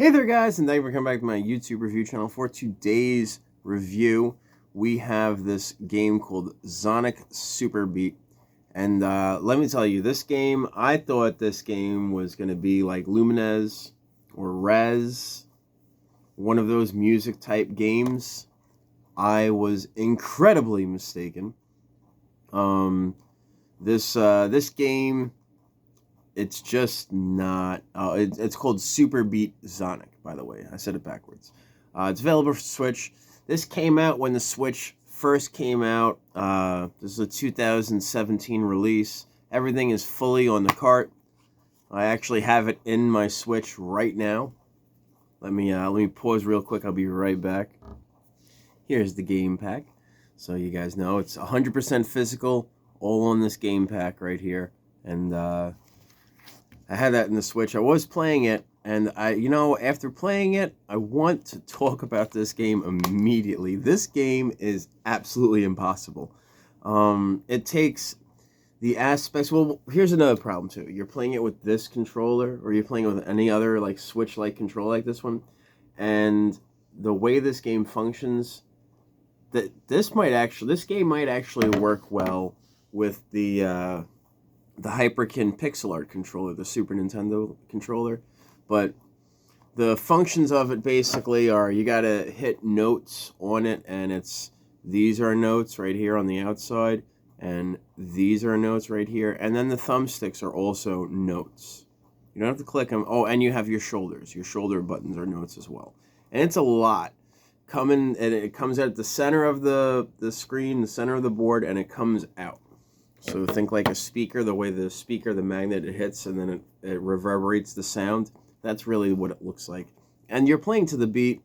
Hey there guys, and thank you for coming back to my YouTube review channel. For today's review, we have this game called Xonic Superbeat. And let me tell you, this game, I thought this game was going to be like Lumines or Rez, one of those music type games. I was incredibly mistaken. This game, it's just not. It's called Superbeat Xonic, by the way. I said it backwards. It's available for Switch. This came out when the Switch first came out. This is a 2017 release. Everything is fully on the cart. I actually have it in my Switch right now. Let me pause real quick. I'll be right back. Here's the game pack, so you guys know it's 100% physical, all on this game pack right here. And I had that in the Switch. I was playing it, and after playing it, I want to talk about this game immediately. This game is absolutely impossible. It takes the aspects. Well, here's another problem too. You're playing it with this controller, or you're playing it with any other like Switch-like controller like this one, and the way this game functions, this game might actually work well with the Hyperkin pixel art controller, the Super Nintendo controller. But the functions of it basically are, you gotta hit notes on it, and these are notes right here on the outside, and these are notes right here, and then the thumbsticks are also notes. You don't have to click them. Oh, and you have your shoulders. Your shoulder buttons are notes as well. And it's a lot. And it comes out at the center of the screen, the center of the board, and it comes out. So think like a speaker, the way the magnet it hits, and then it reverberates the sound. That's really what it looks like. And you're playing to the beat.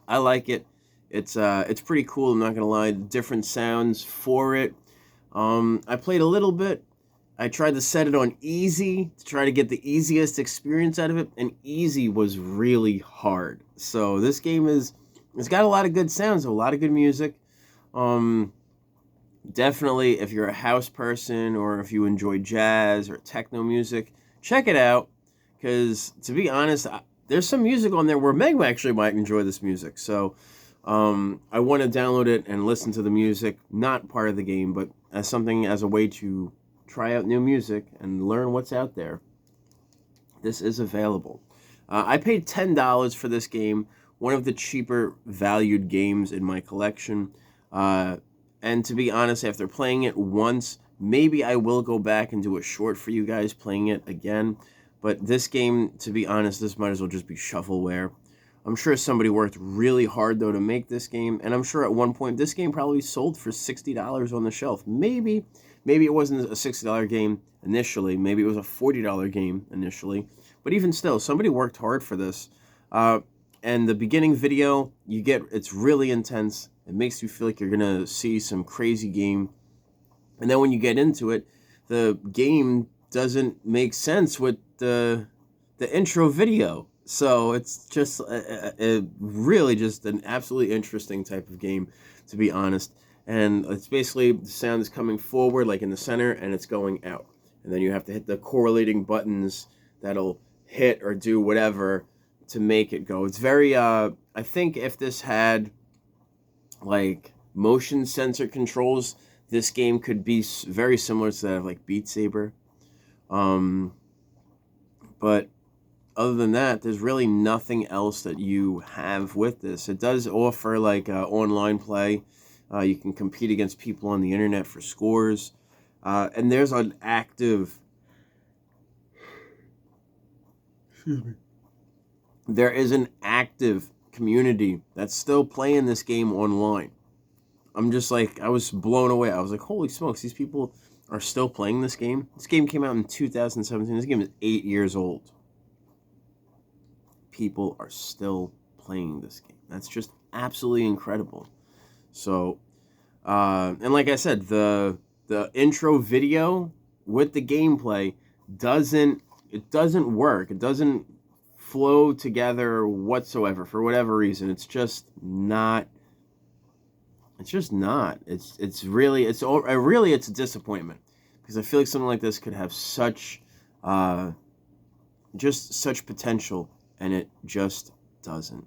I like it. It's pretty cool, I'm not gonna lie. Different sounds for it. I played a little bit. I tried to set it on easy to try to get the easiest experience out of it, and easy was really hard. So this game it's got a lot of good sounds, a lot of good music. Definitely, if you're a house person or if you enjoy jazz or techno music, check it out. Because, to be honest, there's some music on there where Meg actually might enjoy this music. So, I want to download it and listen to the music, not part of the game, but as a way to try out new music and learn what's out there. This is available. I paid $10 for this game, one of the cheaper valued games in my collection. And to be honest, after playing it once, maybe I will go back and do a short for you guys playing it again. But this game, to be honest, this might as well just be shovelware. I'm sure somebody worked really hard, though, to make this game. And I'm sure at one point, this game probably sold for $60 on the shelf. Maybe it wasn't a $60 game initially. Maybe it was a $40 game initially. But even still, somebody worked hard for this. And the beginning video, it's really intense. It makes you feel like you're going to see some crazy game. And then when you get into it, the game doesn't make sense with the intro video. So it's just really just an absolutely interesting type of game, to be honest. And it's basically the sound is coming forward, like in the center, and it's going out. And then you have to hit the correlating buttons that'll hit or do whatever to make it go. It's very, I think if this had like motion sensor controls, this game could be very similar to that of like Beat Saber. But other than that, there's really nothing else that you have with this. It does offer like online play. You can compete against people on the internet for scores. And there's an active... Excuse me. There is an active community that's still playing this game online. I'm just like, I was blown away. I was like, holy smokes, these people are still playing this game. This game came out in 2017. This game is 8 years old. People are still playing this game. That's just absolutely incredible. So, and like I said, the intro video with the gameplay doesn't work. It doesn't flow together whatsoever for whatever reason. It's just not. It's really a disappointment, because I feel like something like this could have such just such potential and it just doesn't.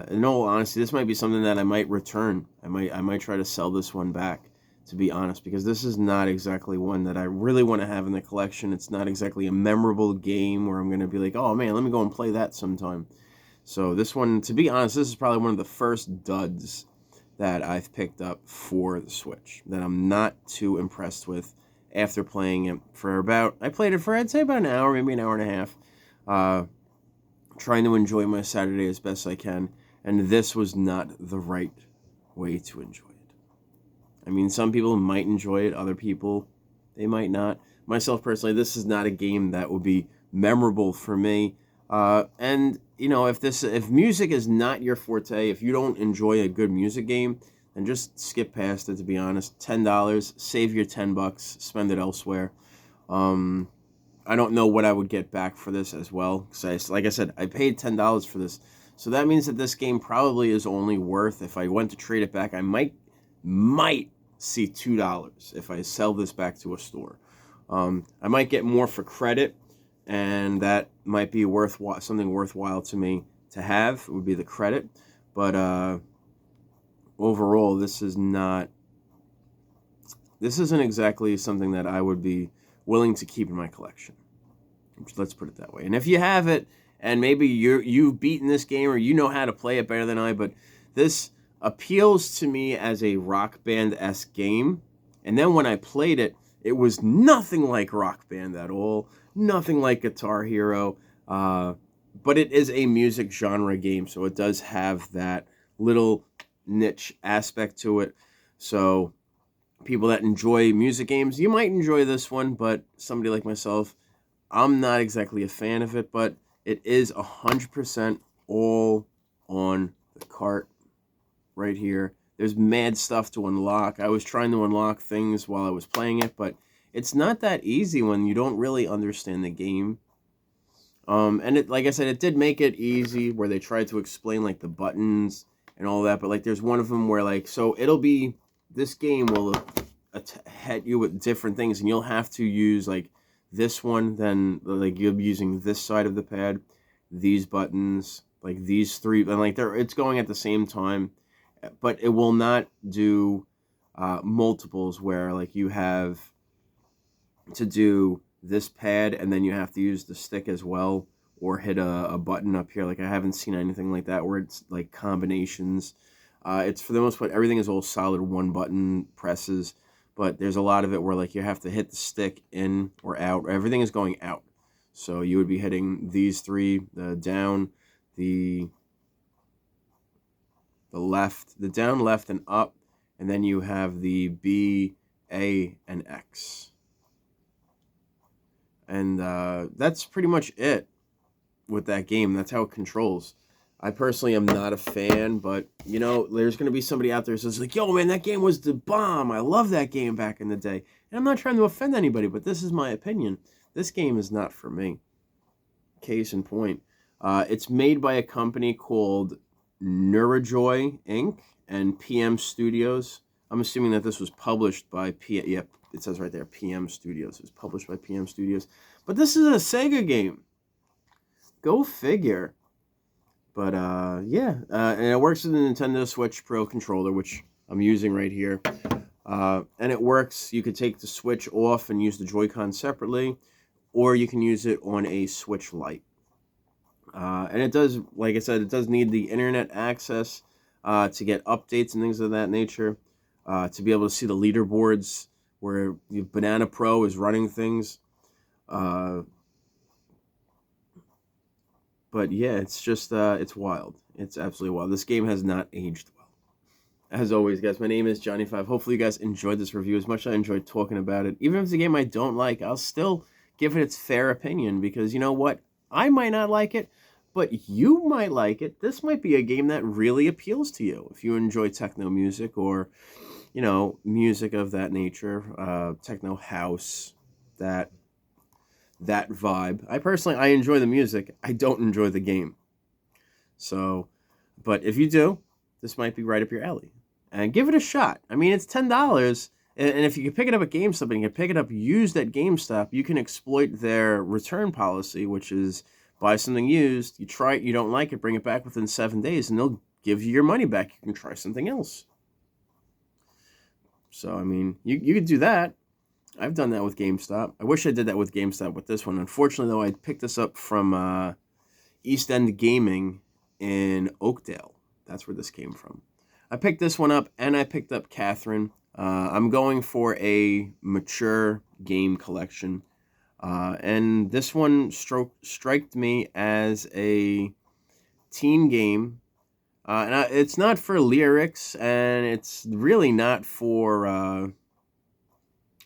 In all honesty, this might be something that I might return. I might try to sell this one back, to be honest, because this is not exactly one that I really want to have in the collection. It's not exactly a memorable game where I'm going to be like, oh man, let me go and play that sometime. So this one, to be honest, this is probably one of the first duds that I've picked up for the Switch that I'm not too impressed with after playing it for I played it for, I'd say, about an hour, maybe an hour and a half, trying to enjoy my Saturday as best I can, and this was not the right way to enjoy it. I mean, some people might enjoy it, other people, they might not. Myself, personally, this is not a game that would be memorable for me, and, you know, if music is not your forte, if you don't enjoy a good music game, then just skip past it, to be honest. $10, save your $10, spend it elsewhere. I don't know what I would get back for this as well, because like I said, I paid $10 for this, so that means that this game probably is only worth, if I went to trade it back, I might see $2 if I sell this back to a store. I might get more for credit, and that might be something worthwhile to me to have. It would be the credit, but overall, this isn't exactly something that I would be willing to keep in my collection. Let's put it that way. And if you have it, and maybe you've beaten this game, or you know how to play it better than I, but this appeals to me as a Rock Band-esque game. And then when I played it, it was nothing like Rock Band at all, nothing like Guitar Hero, but it is a music genre game, so it does have that little niche aspect to it. So people that enjoy music games, you might enjoy this one, but somebody like myself, I'm not exactly a fan of it, but it is 100% all on the cart right here. There's mad stuff to unlock. I was trying to unlock things while I was playing it, but it's not that easy when you don't really understand the game. And it, like I said, it did make it easy where they tried to explain like the buttons and all that, but like there's one of them where like, so this game will hit you with different things, and you'll have to use like this one, then like you'll be using this side of the pad, these buttons, like these three, and like it's going at the same time, but it will not do multiples where like you have to do this pad and then you have to use the stick as well, or hit a button up here. Like I haven't seen anything like that where it's like combinations. It's for the most part, everything is all solid one button presses, but there's a lot of it where like you have to hit the stick in or out. Everything is going out. So you would be hitting these three, the down, the left, the down, left, and up, and then you have the B, A, and X. And that's pretty much it with that game. That's how it controls. I personally am not a fan, but, you know, there's going to be somebody out there who says, like, yo, man, that game was the bomb. I love that game back in the day. And I'm not trying to offend anybody, but this is my opinion. This game is not for me. Case in point. It's made by a company called Neurojoy Inc. and PM Studios. I'm assuming that this was published by Yep, it says right there, PM Studios. It was published by PM Studios. But this is a Sega game. Go figure. But, yeah. And it works with the Nintendo Switch Pro controller, which I'm using right here. And it works. You could take the Switch off and use the Joy-Con separately, or you can use it on a Switch Lite. And it does, like I said, it does need the internet access to get updates and things of that nature, to be able to see the leaderboards where Banana Pro is running things. But yeah, it's just, it's wild. It's absolutely wild. This game has not aged well. As always, guys, my name is Johnny5. Hopefully you guys enjoyed this review as much as I enjoyed talking about it. Even if it's a game I don't like, I'll still give it its fair opinion, because you know what? I might not like it, but you might like it. This might be a game that really appeals to you if you enjoy techno music, or, you know, music of that nature, techno house, that vibe. I enjoy the music. I don't enjoy the game. So, but if you do, this might be right up your alley. And give it a shot. I mean, it's $10. And if you can pick it up at GameStop and you can pick it up used at GameStop, you can exploit their return policy, which is Buy something used, you try it, you don't like it, bring it back within 7 days, and they'll give you your money back. You can try something else. So, I mean, you could do that. I've done that with GameStop. I wish I did that with GameStop with this one. Unfortunately, though, I picked this up from East End Gaming in Oakdale. That's where this came from. I picked this one up, and I picked up Catherine. I'm going for a mature game collection. And this one striked me as a teen game. And it's not for lyrics, and it's really not for...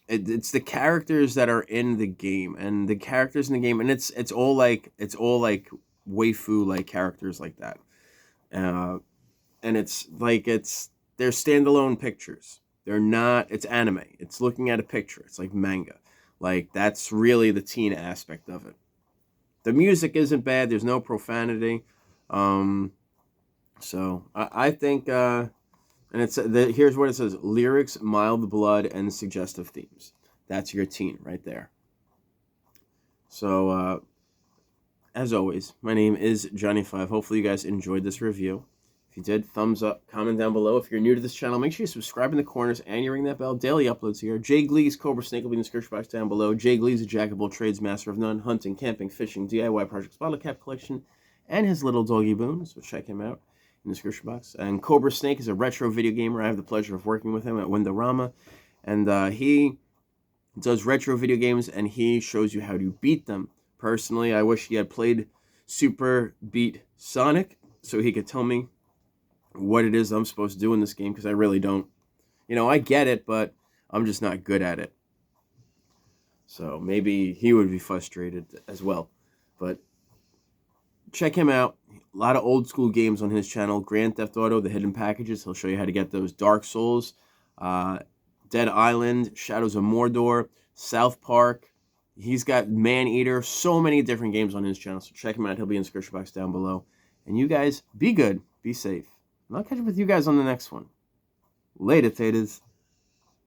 it's the characters that are in the game, and the characters in the game, and it's all like waifu like characters like that. And they're standalone pictures. They're not, it's anime. It's looking at a picture. It's like manga. Like, that's really the teen aspect of it. The music isn't bad. There's no profanity. So I think, and here's what it says: lyrics, mild blood, and suggestive themes. That's your teen right there. So, as always, my name is Johnny5. Hopefully you guys enjoyed this review. If you did, thumbs up, comment down below. If you're new to this channel, make sure you subscribe in the corners and you ring that bell. Daily uploads here. Jay Glee's Cobra Snake will be in the description box down below. Jay Glee's a jack of all trades, master of none, hunting, camping, fishing, DIY projects, bottle cap collection, and his little doggy boon. So check him out in the description box. And Cobra Snake is a retro video gamer. I have the pleasure of working with him at Windorama. And he does retro video games, and he shows you how to beat them. Personally, I wish he had played Superbeat Xonic so he could tell me what it is I'm supposed to do in this game, because I really don't. You know, I get it, but I'm just not good at it. So maybe he would be frustrated as well. But check him out. A lot of old school games on his channel. Grand Theft Auto, the hidden packages. He'll show you how to get those. Dark Souls, Dead Island, Shadows of Mordor, South Park. He's got Man-Eater. So many different games on his channel. So check him out. He'll be in the description box down below. And you guys, be good. Be safe. And I'll catch up with you guys on the next one. Later, taters.